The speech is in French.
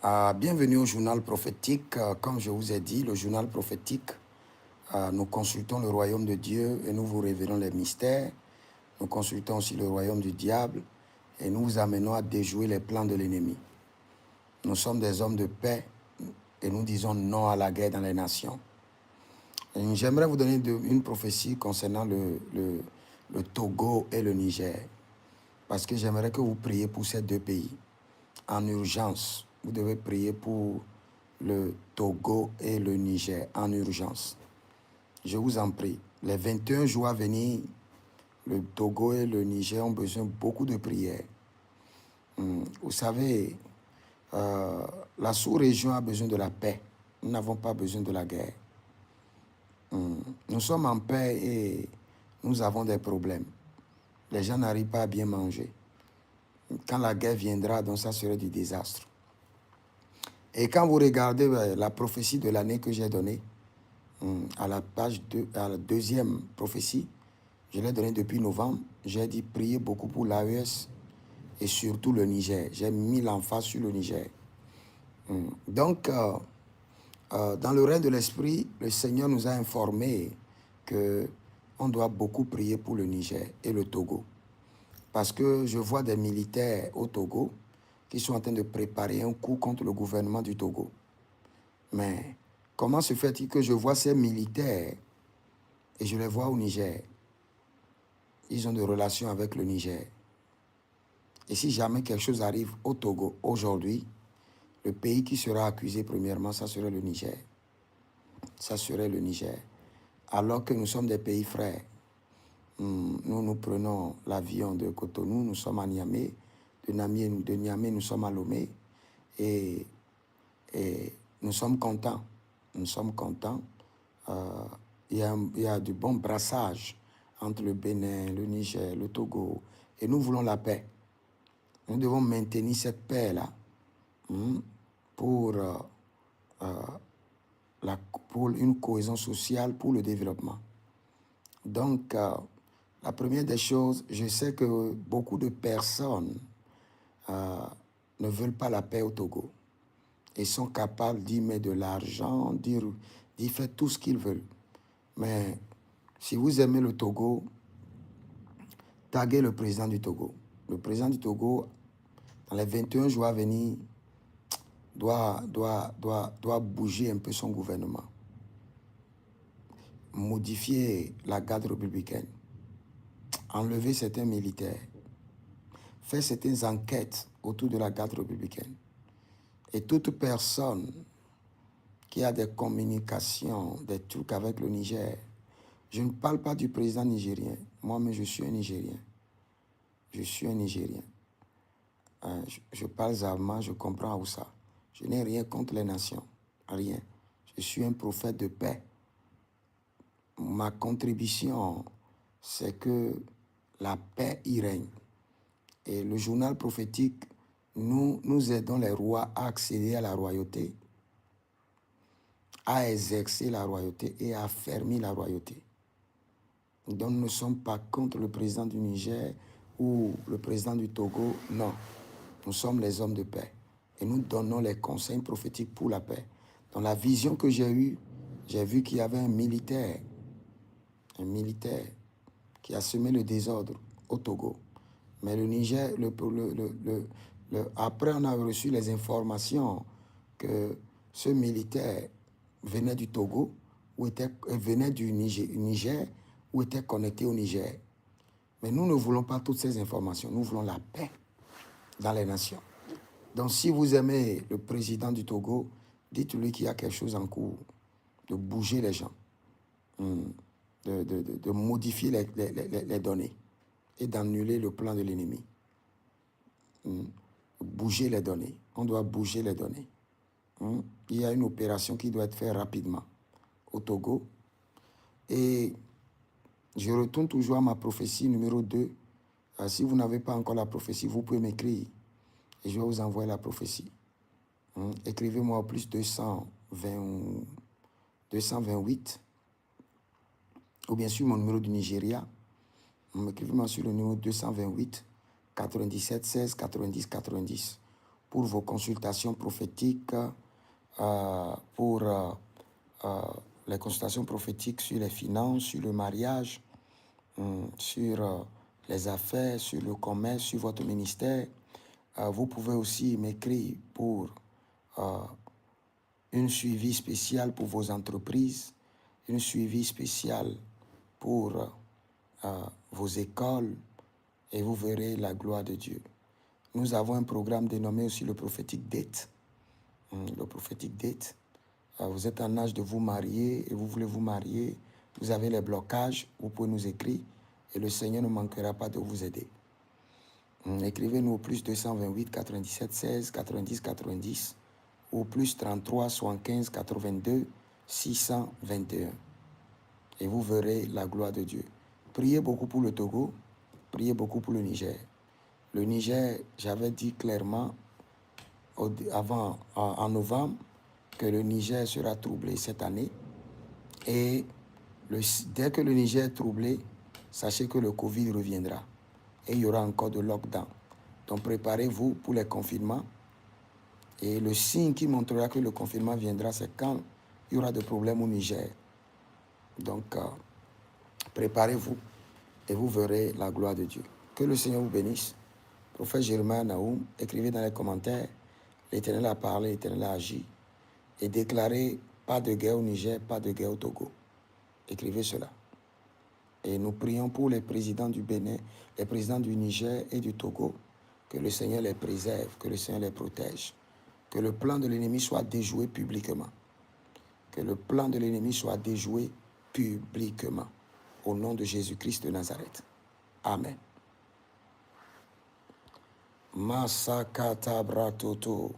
Bienvenue au journal prophétique. Comme je vous ai dit, le journal prophétique, nous consultons le royaume de Dieu et nous vous révélons les mystères. Nous consultons aussi le royaume du diable et nous vous amenons à déjouer les plans de l'ennemi. Nous sommes des hommes de paix et nous disons non à la guerre dans les nations. J'aimerais vous donner une prophétie concernant le Togo et le Niger, parce que j'aimerais que vous priez pour ces deux pays en urgence. Vous devez prier pour le Togo et le Niger en urgence. Je vous en prie. Les 21 jours à venir, le Togo et le Niger ont besoin de beaucoup de prières. Vous savez, la sous-région a besoin de la paix. Nous n'avons pas besoin de la guerre. Nous sommes en paix et nous avons des problèmes. Les gens n'arrivent pas à bien manger. Quand la guerre viendra, donc ça serait du désastre. Et quand vous regardez la prophétie de l'année que j'ai donnée, à la page 2, à la deuxième prophétie, je l'ai donnée depuis novembre, j'ai dit prier beaucoup pour l'AES et surtout le Niger. J'ai mis l'emphase sur le Niger. Donc, dans le règne de l'esprit, le Seigneur nous a informé qu'on doit beaucoup prier pour le Niger et le Togo. Parce que je vois des militaires au Togo qui sont en train de préparer un coup contre le gouvernement du Togo. Mais comment se fait-il que je vois ces militaires et je les vois au Niger? Ils ont des relations avec le Niger. Et si jamais quelque chose arrive au Togo aujourd'hui, le pays qui sera accusé premièrement, ça serait le Niger. Ça serait le Niger. Alors que nous sommes des pays frères. Nous prenons l'avion de Cotonou, nous sommes à Niamey. De Niamey, nous sommes à Lomé. Et nous sommes contents. Nous sommes contents. Il y a du bon brassage entre le Bénin, le Niger, le Togo. Et nous voulons la paix. Nous devons maintenir cette paix-là pour une cohésion sociale, pour le développement. Donc, la première des choses, je sais que beaucoup de personnes ne veulent pas la paix au Togo et sont capables d'y mettre de l'argent, d'y faire tout ce qu'ils veulent. Mais si vous aimez le Togo, taguez le président du Togo. Le président du Togo, dans les 21 jours à venir, doit bouger un peu son gouvernement. Modifier la garde républicaine. Enlever certains militaires. Faire certaines enquêtes autour de la garde républicaine. Et toute personne qui a des communications, des trucs avec le Niger, je ne parle pas du président nigérien. Moi-même, je suis un Nigérien. Je suis un Nigérien. Je parle zarma, je comprends Hausa. Je n'ai rien contre les nations. Rien. Je suis un prophète de paix. Ma contribution, c'est que la paix y règne. Et le journal prophétique, nous aidons les rois à accéder à la royauté, à exercer la royauté et à affermir la royauté. Donc nous ne sommes pas contre le président du Niger ou le président du Togo, non. Nous sommes les hommes de paix et nous donnons les conseils prophétiques pour la paix. Dans la vision que j'ai eue, j'ai vu qu'il y avait un militaire qui a semé le désordre au Togo. Mais le Niger, après on a reçu les informations que ce militaire venait du Togo, venait du Niger, ou était connecté au Niger. Mais nous ne voulons pas toutes ces informations, nous voulons la paix dans les nations. Donc si vous aimez le président du Togo, dites-lui qu'il y a quelque chose en cours, de bouger les gens, de modifier les données et d'annuler le plan de l'ennemi. Bouger les données. On doit bouger les données. Il y a une opération qui doit être faite rapidement au Togo. Et je retourne toujours à ma prophétie numéro 2. Si vous n'avez pas encore la prophétie, vous pouvez m'écrire et je vais vous envoyer la prophétie. Écrivez-moi au plus 228 ou bien sûr mon numéro du Nigeria. Écrivez-moi sur le numéro 228 97 16 90 90 pour vos consultations prophétiques, pour les consultations prophétiques sur les finances, sur le mariage, sur les affaires, sur le commerce, sur votre ministère. Vous pouvez aussi m'écrire pour un suivi spécial pour vos entreprises, un suivi spécial pour vos écoles, et vous verrez la gloire de Dieu. Nous avons un programme dénommé aussi le prophétique date. Le prophétique date. Vous êtes en âge de vous marier et vous voulez vous marier. Vous avez les blocages, vous pouvez nous écrire et le Seigneur ne manquera pas de vous aider. Écrivez-nous au plus 228 97 16 90 90 ou plus 33 75 82 621. Et vous verrez la gloire de Dieu. Priez beaucoup pour le Togo, priez beaucoup pour le Niger. Le Niger, j'avais dit clairement en novembre que le Niger sera troublé cette année. Et dès que le Niger est troublé, sachez que le Covid reviendra. Et il y aura encore de lockdown. Donc préparez-vous pour les confinements. Et le signe qui montrera que le confinement viendra, c'est quand il y aura des problèmes au Niger. Donc préparez-vous et vous verrez la gloire de Dieu. Que le Seigneur vous bénisse. Prophète Jeremiah Naoum, écrivez dans les commentaires, l'Éternel a parlé, l'Éternel a agi. Et déclarez pas de guerre au Niger, pas de guerre au Togo. Écrivez cela. Et nous prions pour les présidents du Bénin, les présidents du Niger et du Togo, que le Seigneur les préserve, que le Seigneur les protège, que le plan de l'ennemi soit déjoué publiquement. Que le plan de l'ennemi soit déjoué publiquement. Au nom de Jésus-Christ de Nazareth. Amen. Masakata bratoto.